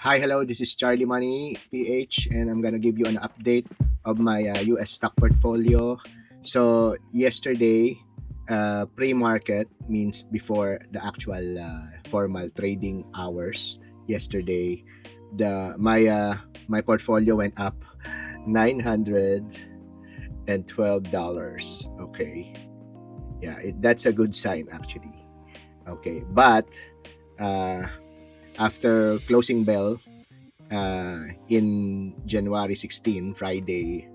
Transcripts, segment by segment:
Hi, hello. This is Charlie Money PH, and I'm gonna give you an update of my U.S. stock portfolio. So yesterday, pre-market means before the actual formal trading hours. Yesterday, my portfolio went up $912. Okay, yeah, that's a good sign actually. Okay, but uh, after closing bell in January 16, Friday,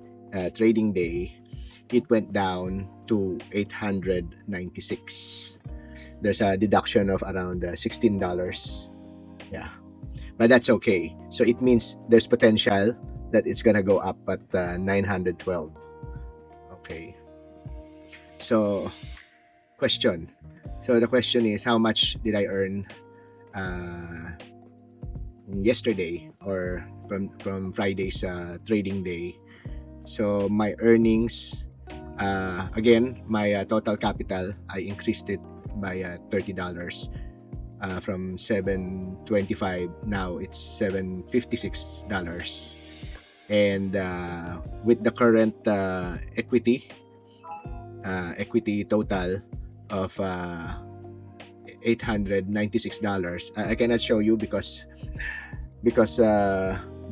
trading day, it went down to 896. There's a deduction of around $16. Yeah, but that's okay. So it means there's potential that it's gonna go up at 912. Okay. So question. So the question is, how much did I earn uh, yesterday or from Friday's trading day? So my earnings, again, my total capital, I increased it by $30 from 725. Now it's $756, and with the current equity total of $896. I cannot show you because this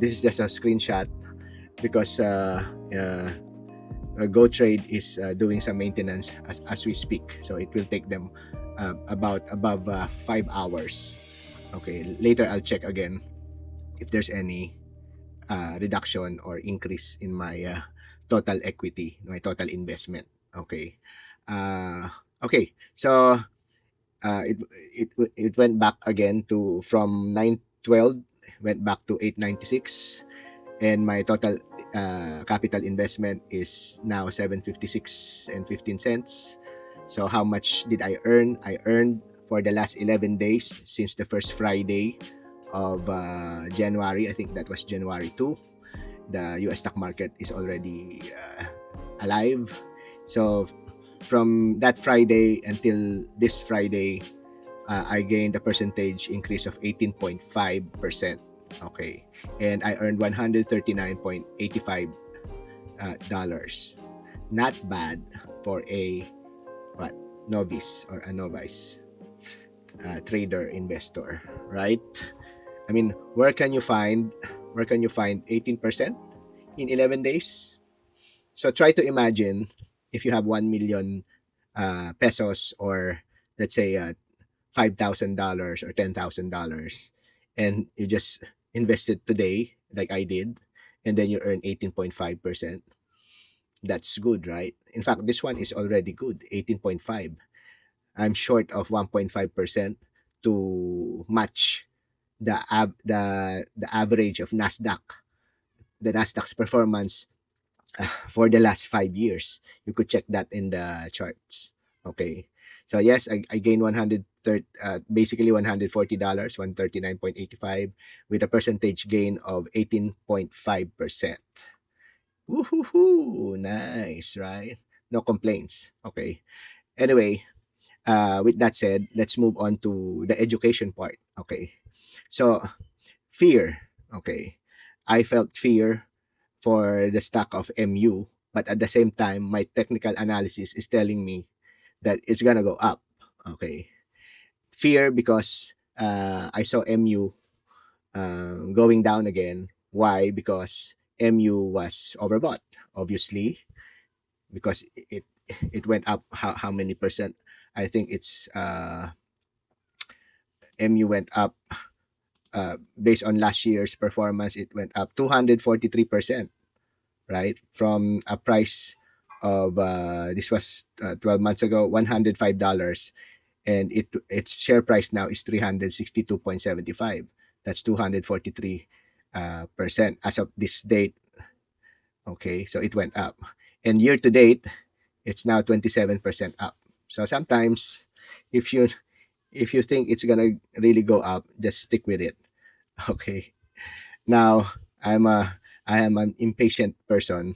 is just a screenshot because GoTrade is doing some maintenance as we speak. So it will take them about above 5 hours. Okay, later I'll check again if there's any reduction or increase in my total equity, my total investment. Okay. Uh, okay, so it, it went back again to from 912 went back to 896, and my total capital investment is now 756 and 15 cents. So how much did I earn? I earned for the last 11 days since the first Friday of January. I think that was January 2. The US stock market is already alive. So from that Friday until this Friday, I gained a percentage increase of 18.5%. Okay. And I earned $139.85. Not bad for a what novice or a novice trader investor, right? I mean, where can you find 18% in 11 days? So try to imagine if you have 1 million pesos, or let's say $5,000 or $10,000, and you just invested today like I did, and then you earn 18.5%. That's good, right? In fact, this one is already good, 18.5. I'm short of 1.5% to match the average of Nasdaq, the Nasdaq's performance for the last 5 years. You could check that in the charts. Okay. So yes, I gained basically $140, 139.85, with a percentage gain of 18.5%. Woohoo! Nice, right? No complaints. Okay. Anyway, with that said, let's move on to the education part. Okay. So fear. Okay. I felt fear for the stock of MU, but at the same time, my technical analysis is telling me that it's gonna go up. Okay, fear because I saw MU going down again. Why? Because MU was overbought, obviously, because it went up how many percent? I think it's MU went up based on last year's performance. It went up 243%, right? From a price of this was 12 months ago, $105, and its share price now is 362.75. That's 243 percent as of this date. Okay, so it went up, and year to date, it's now 27% up. So sometimes, if you if you think it's gonna really go up, just stick with it. Okay. Now I am an impatient person,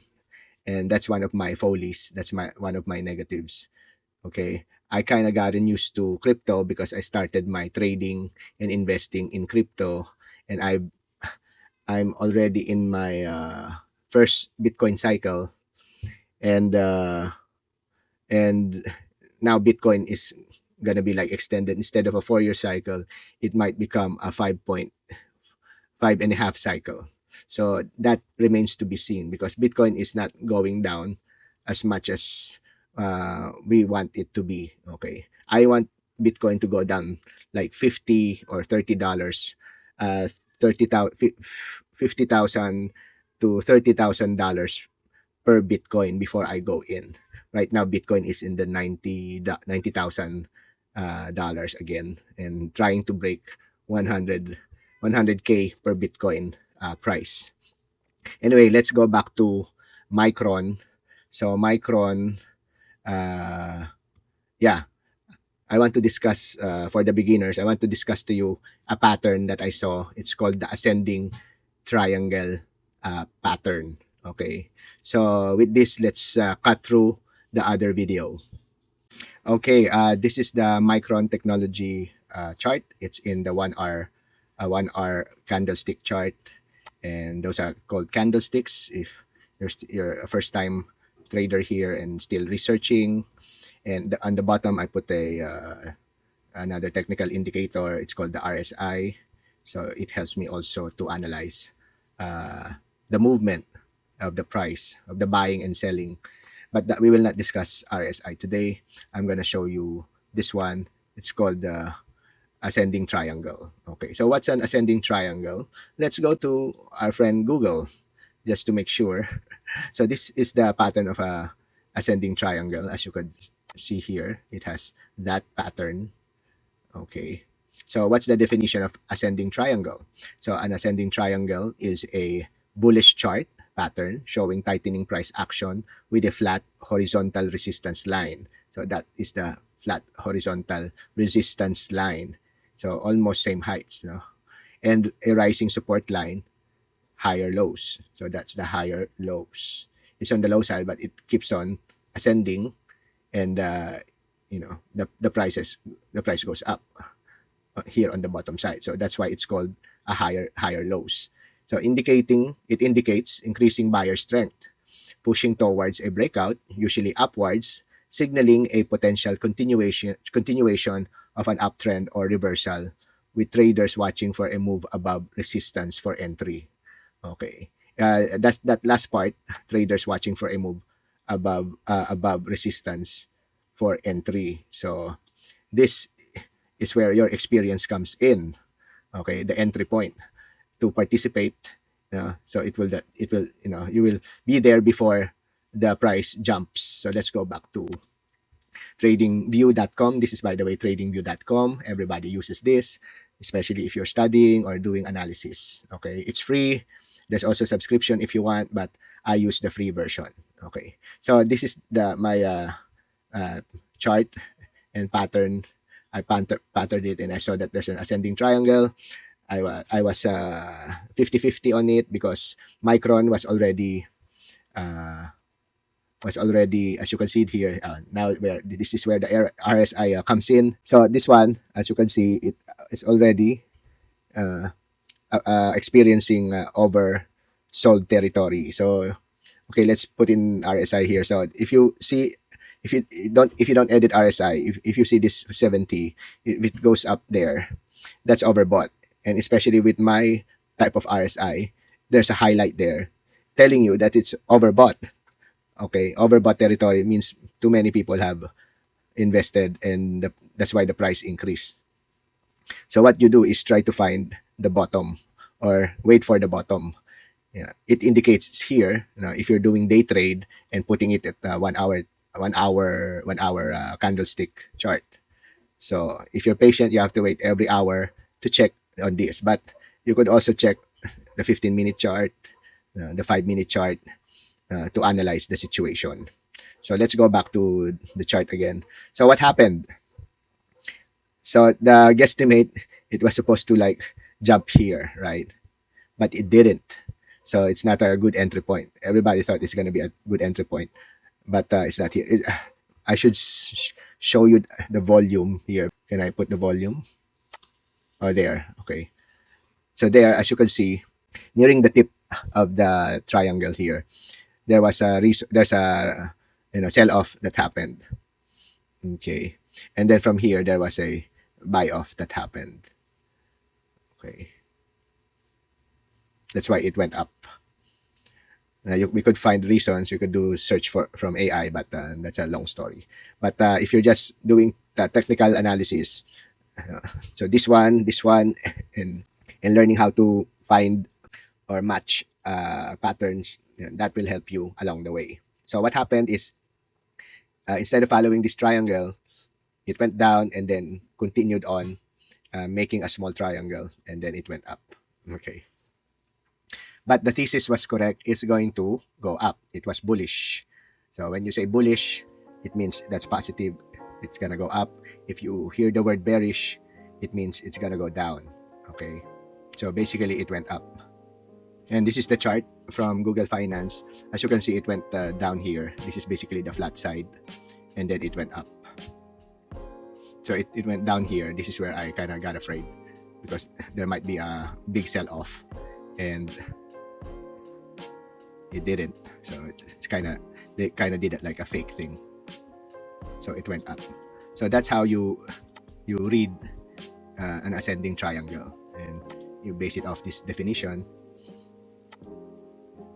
and that's one of my follies. That's my one of my negatives. Okay, I kind of gotten used to crypto because I started my trading and investing in crypto, and I'm already in my first Bitcoin cycle, and and now Bitcoin is gonna be like extended. Instead of a 4-year cycle, it might become a 5.5 cycle. So that remains to be seen, because Bitcoin is not going down as much as we want it to be. Okay, I want Bitcoin to go down like $50 or $30, 50,000 to $30,000 per Bitcoin before I go in. Right now, Bitcoin is in the 90,000 dollars again, and trying to break 100K per Bitcoin price. Anyway, let's go back to Micron. So Micron, uh, yeah, I want to discuss for the beginners. I want to discuss to you a pattern that I saw. It's called the ascending triangle pattern. Okay, so with this, let's cut through the other video. Okay, this is the Micron technology chart. It's in the 1 hour, 1 hour candlestick chart, and those are called candlesticks. If you're a first time trader here and still researching, and on the bottom I put a another technical indicator. It's called the RSI, so it helps me also to analyze the movement of the price of the buying and selling, but that we will not discuss RSI today. I'm going to show you this one. It's called the ascending triangle. Okay, so what's an ascending triangle? Let's go to our friend Google just to make sure. So this is the pattern of a ascending triangle. As you could see here, it has that pattern. Okay, so what's the definition of ascending triangle? So an ascending triangle is a bullish chart pattern showing tightening price action with a flat horizontal resistance line. So that is the flat horizontal resistance line. So almost same heights, no? And a rising support line, higher lows. So that's the higher lows. It's on the low side, but it keeps on ascending, and the price goes up here on the bottom side. So that's why it's called a higher lows. So it indicates increasing buyer strength, pushing towards a breakout, usually upwards, signaling a potential continuation of an uptrend or reversal, with traders watching for a move above resistance for entry. Okay. That's that last part, traders watching for a move above resistance for entry. So this is where your experience comes in. Okay, the entry point to participate. So it will you will be there before the price jumps. So let's go back to tradingview.com. This is, by the way, tradingview.com. Everybody uses this, especially if you're studying or doing analysis. Okay, it's free. There's also subscription if you want, but I use the free version. Okay, so this is my uh, chart and pattern. I patterned it, and I saw that there's an ascending triangle. I was 50-50 on it, because Micron uh, was already, as you can see it here. Now where this is where the RSI comes in. So this one, as you can see, it is already uh, experiencing oversold territory. So okay, let's put in RSI here. So if you don't edit RSI, if you see this 70, if it goes up there, that's overbought. And especially with my type of RSI, there's a highlight there telling you that it's overbought. Okay, overbought territory means too many people have invested, and that's why the price increased. So what you do is try to find the bottom, or wait for the bottom. Yeah, it indicates here. If you're doing day trade and putting it at 1 hour, 1 hour candlestick chart. So if you're patient, you have to wait every hour to check on this. But you could also check the 15-minute chart, the 5-minute chart, to analyze the situation. So let's go back to the chart again. So what happened? So the guesstimate, it was supposed to like jump here, right? But it didn't. So it's not a good entry point. Everybody thought it's going to be a good entry point, but it's not here. I should show you the volume here. Can I put the volume? Oh, there. Okay. So there, as you can see, nearing the tip of the triangle here, there was there's a sell off that happened. Okay, and then from here there was a buy off that happened. Okay, that's why it went up. We could find reasons. You could do search for from AI, but that's a long story. But if you're just doing the technical analysis, so this one, and learning how to find or match patterns, that will help you along the way. So what happened is, instead of following this triangle, it went down and then continued on, making a small triangle, and then it went up. Okay. But the thesis was correct. It's going to go up. It was bullish. So when you say bullish, it means that's positive. It's going to go up. If you hear the word bearish, it means it's going to go down. Okay. So basically, it went up. And this is the chart from Google Finance. As you can see, it went down here. This is basically the flat side. And then it went up. So it went down here. This is where I kind of got afraid, because there might be a big sell-off. And it didn't. So it's they kind of did it like a fake thing. So it went up. So that's how you read an ascending triangle, and you base it off this definition,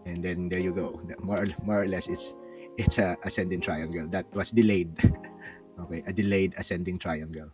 and then there you go. More or less, it's a ascending triangle that was delayed. Okay, a delayed ascending triangle.